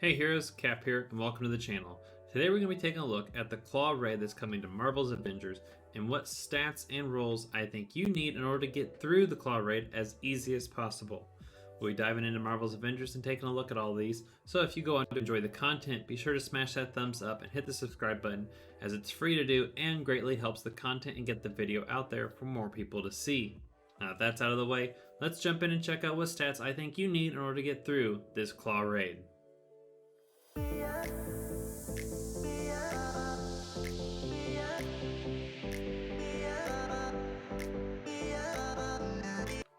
Hey heroes, Cap here, and welcome to the channel. Today we're going to be taking a look at the Klaw Raid that's coming to Marvel's Avengers and what stats and roles I think you need in order to get through the Klaw Raid as easy as possible. We'll be diving into Marvel's Avengers and taking a look at all these, so if you go on to enjoy the content, be sure to smash that thumbs up and hit the subscribe button as it's free to do and greatly helps the content and get the video out there for more people to see. Now if that's out of the way, let's jump in and check out what stats I think you need in order to get through this Klaw Raid.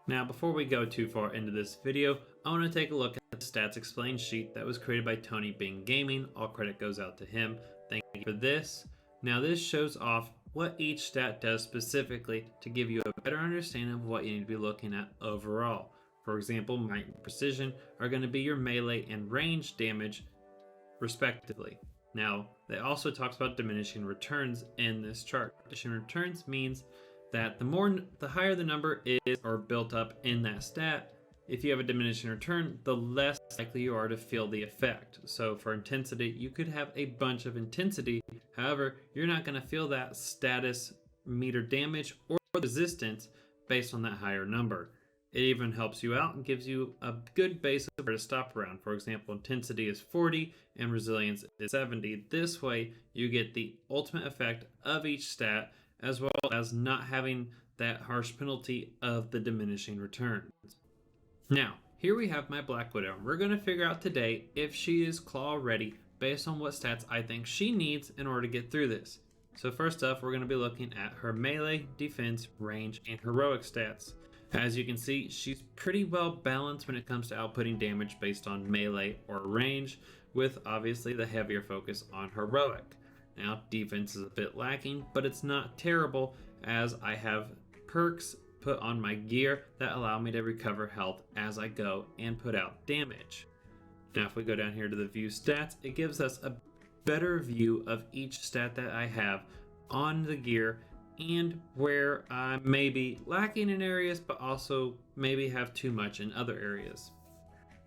Now before we go too far into this video, I want to take a look at the stats explain sheet that was created by Tony Bing Gaming. All credit goes out to him. Thank you for this. Now this shows off what each stat does specifically to give you a better understanding of what you need to be looking at overall. For example, might and precision are going to be your melee and range damage respectively. Now, they also talks about diminishing returns in this chart. Diminishing returns means that the higher the number is or built up in that stat, if you have a diminishing return, the less likely you are to feel the effect. So for intensity, you could have a bunch of intensity. However, you're not going to feel that status meter damage or resistance based on that higher number. It even helps you out and gives you a good base of where to stop around. For example, intensity is 40 and resilience is 70. This way, you get the ultimate effect of each stat as well as not having that harsh penalty of the diminishing returns. Now, here we have my Black Widow. We're going to figure out today if she is Klaw ready based on what stats I think she needs in order to get through this. So first off, we're going to be looking at her melee, defense, range, and heroic stats. As you can see, she's pretty well balanced when it comes to outputting damage based on melee or range, with obviously the heavier focus on heroic. Now, defense is a bit lacking, but it's not terrible as I have perks put on my gear that allow me to recover health as I go and put out damage. Now, if we go down here to the view stats, it gives us a better view of each stat that I have on the gear and where I may be lacking in areas, but also maybe have too much in other areas.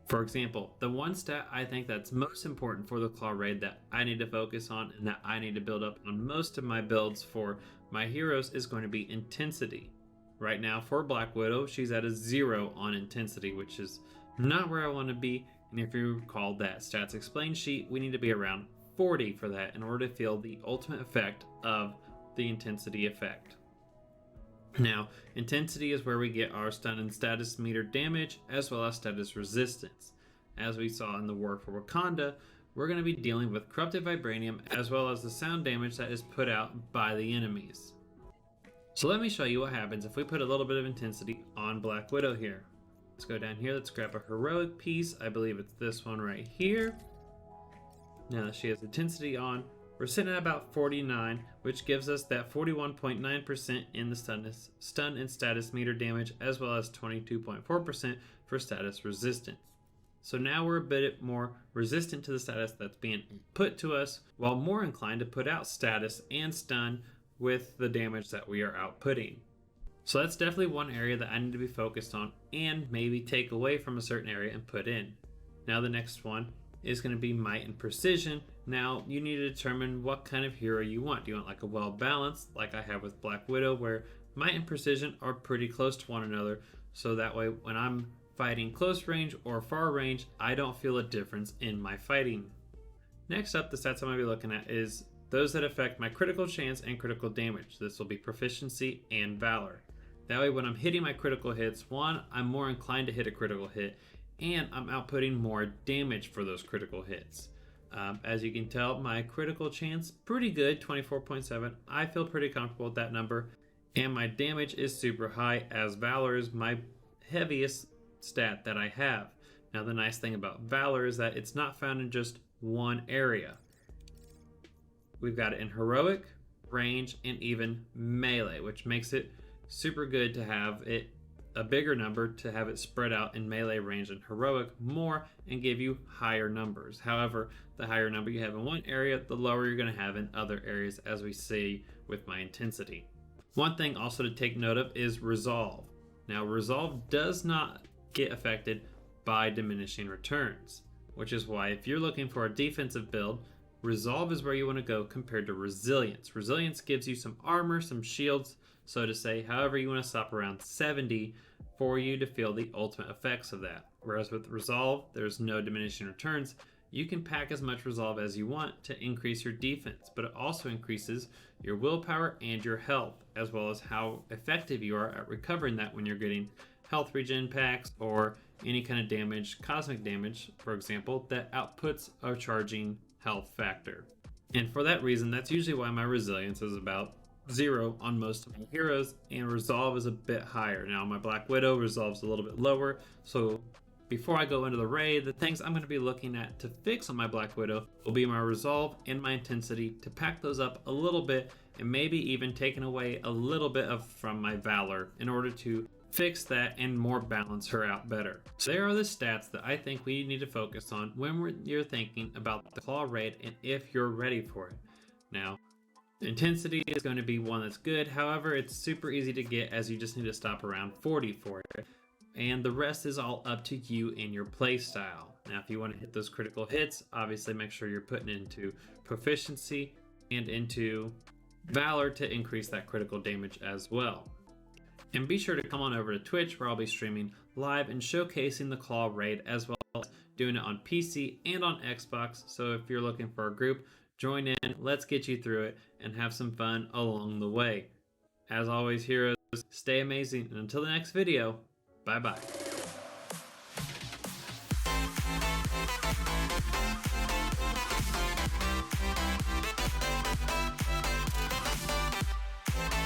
For example, the one stat I think that's most important for the Klaw Raid that I need to focus on and that I need to build up on most of my builds for my heroes is going to be intensity. Right now for Black Widow, she's at a 0 on intensity, which is not where I want to be. And if you recall that stats explain sheet, we need to be around 40 for that in order to feel the ultimate effect of the intensity effect. Now, intensity is where we get our stun and status meter damage as well as status resistance. As we saw in the War for Wakanda, we're going to be dealing with corrupted vibranium as well as the sound damage that is put out by the enemies. So let me show you what happens if we put a little bit of intensity on Black Widow here. Let's go down here, let's grab a heroic piece. I believe it's this one right here. Now that she has intensity on, we're sitting at about 49, which gives us that 41.9% in the stun and status meter damage, as well as 22.4% for status resistance. So now we're a bit more resistant to the status that's being put to us, while more inclined to put out status and stun with the damage that we are outputting. So that's definitely one area that I need to be focused on and maybe take away from a certain area and put in. Now the next one is going to be might and precision. Now you need to determine what kind of hero you want. Do you want like a well balanced like I have with Black Widow where might and precision are pretty close to one another, so that way when I'm fighting close range or far range, I don't feel a difference in my fighting. Next up, the stats I'm going to be looking at is those that affect my critical chance and critical damage. This will be proficiency and valor. That way when I'm hitting my critical hits, one, I'm more inclined to hit a critical hit and I'm outputting more damage for those critical hits. As you can tell, my critical chance, pretty good, 24.7. I feel pretty comfortable with that number. And my damage is super high as Valor is my heaviest stat that I have. Now the nice thing about Valor is that it's not found in just one area. We've got it in heroic, range, and even melee, which makes it super good to have it a bigger number, to have it spread out in melee, range, and heroic more and give you higher numbers. However, the higher number you have in one area, the lower you're going to have in other areas, as we see with my intensity. One thing also to take note of is resolve. Now resolve does not get affected by diminishing returns. which is why if you're looking for a defensive build, Resolve is where you want to go compared to Resilience. Resilience gives you some armor, some shields, so to say. However, you want to stop around 70 for you to feel the ultimate effects of that. Whereas with Resolve, there's no diminishing returns. You can pack as much Resolve as you want to increase your defense, but it also increases your willpower and your health, as well as how effective you are at recovering that when you're getting health regen packs or any kind of damage, cosmic damage, for example, that outputs a charging health factor. And for that reason, that's usually why my resilience is about 0 on most of my heroes, and Resolve is a bit higher. Now, my Black Widow Resolve's a little bit lower, so before I go into the raid, the things I'm going to be looking at to fix on my Black Widow will be my Resolve and my Intensity, to pack those up a little bit and maybe even taking away a little bit from my Valor in order to fix that and more balance her out better. So there are the stats that I think we need to focus on when you're thinking about the Klaw Raid and if you're ready for it. Now, Intensity is going to be one that's good, however, it's super easy to get as you just need to stop around 40 for it. And the rest is all up to you and your playstyle. Now, if you want to hit those critical hits, obviously make sure you're putting into proficiency and into Valor to increase that critical damage as well. And be sure to come on over to Twitch, where I'll be streaming live and showcasing the Klaw Raid, as well as doing it on PC and on Xbox. So if you're looking for a group, join in, let's get you through it, and have some fun along the way. As always, heroes, stay amazing, and until the next video, bye-bye.